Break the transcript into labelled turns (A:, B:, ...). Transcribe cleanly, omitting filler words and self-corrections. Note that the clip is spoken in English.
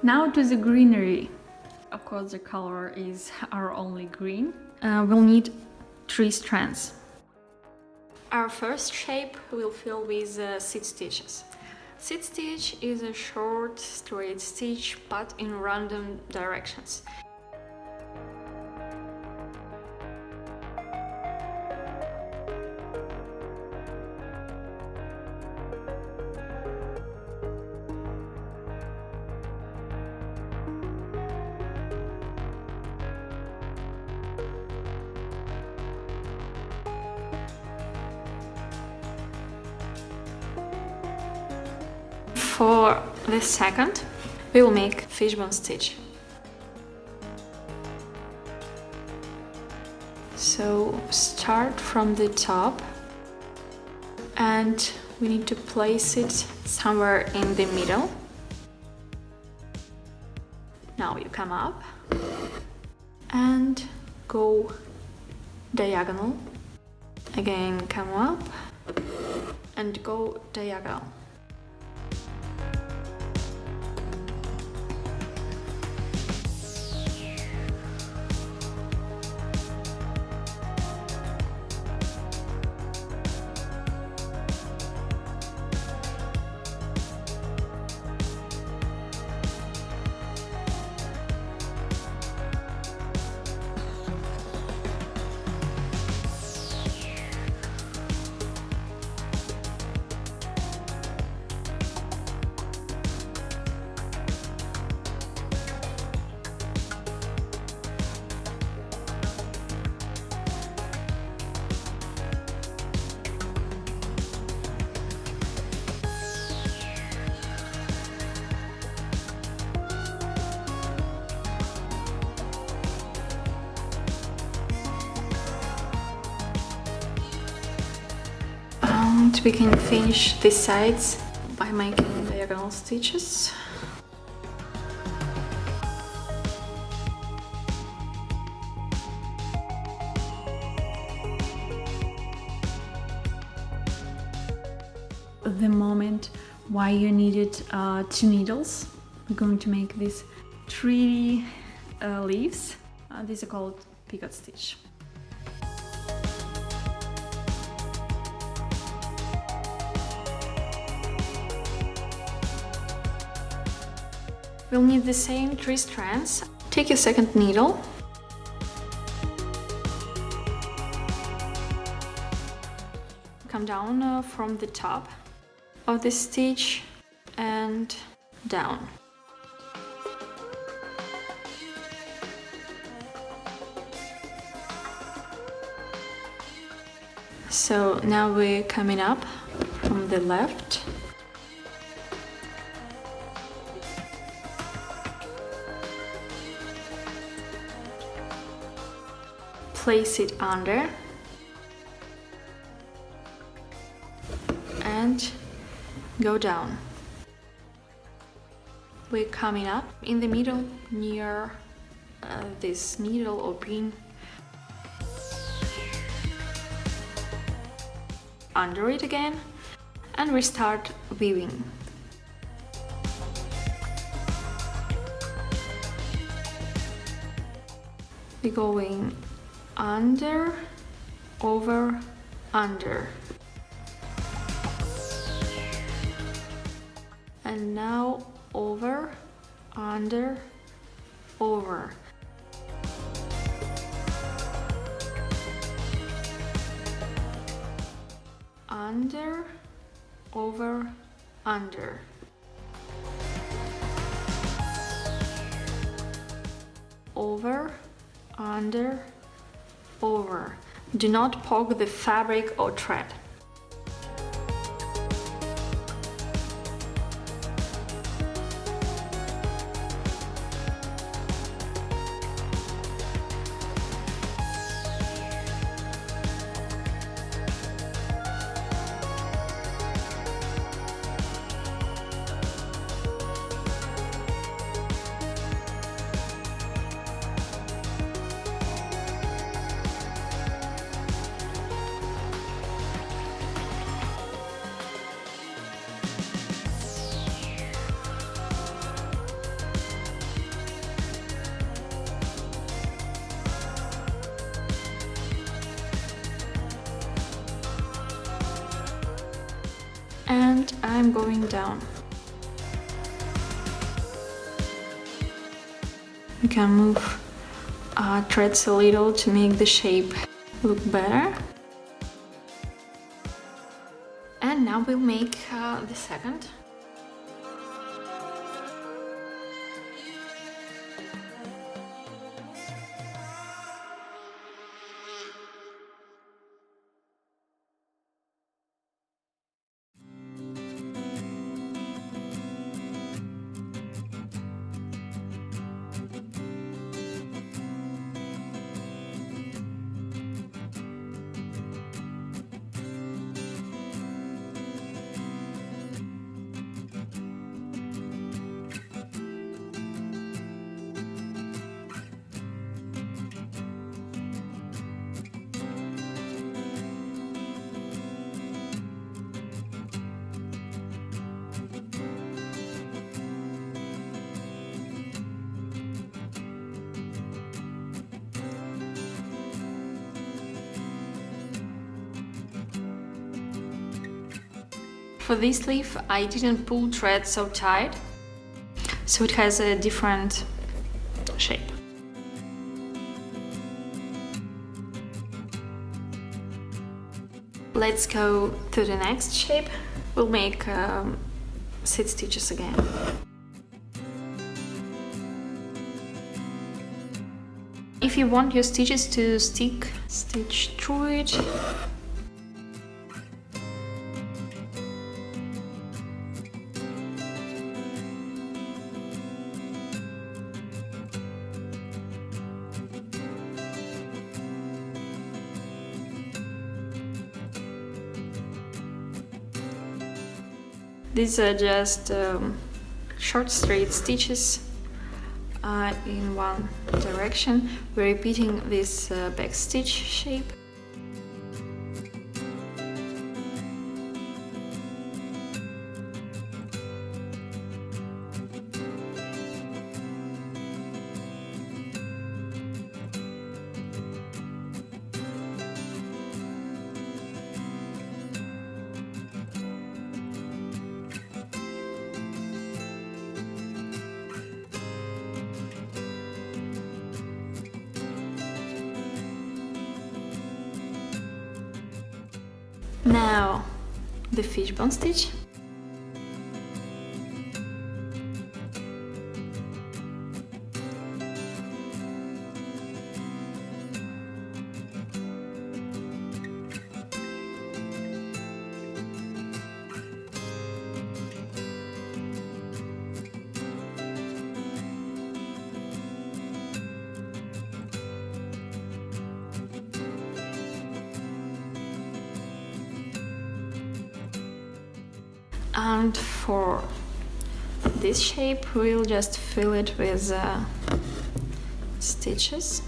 A: Now to the greenery. Of course, the color is our only green. We'll need 3 strands. Our first shape we'll fill with seed stitches. Seed stitch is a short, straight stitch, but in random directions. For the second, we will make Fishbone Stitch. So start from the top and we need to place it somewhere in the middle. Now you come up and go diagonal. Again, come up and go diagonal. We can finish the sides by making diagonal stitches. The moment why you needed 2 needles. We're going to make these 3 leaves. These are called Picot Stitch. We'll need the same 3 strands. Take your second needle. Come down from the top of the stitch and down. So now we're coming up from the left. Place it under and go down. We're coming up in the middle near this needle or pin. Under it again and we start weaving. We're going under, over, under. And now over, under, over. Under, over, under. Over, under, over. Do not poke the fabric or thread. and I'm going down. We can move threads a little to make the shape look better. And now we'll make the second. For this sleeve, I didn't pull thread so tight, so it has a different shape. Let's go to the next shape. We'll make 6 stitches again. If you want your stitches to stick, stitch through it. These are just short straight stitches in one direction. We're repeating this back stitch shape. Now the fishbone stitch. And for this shape, we'll just fill it with stitches.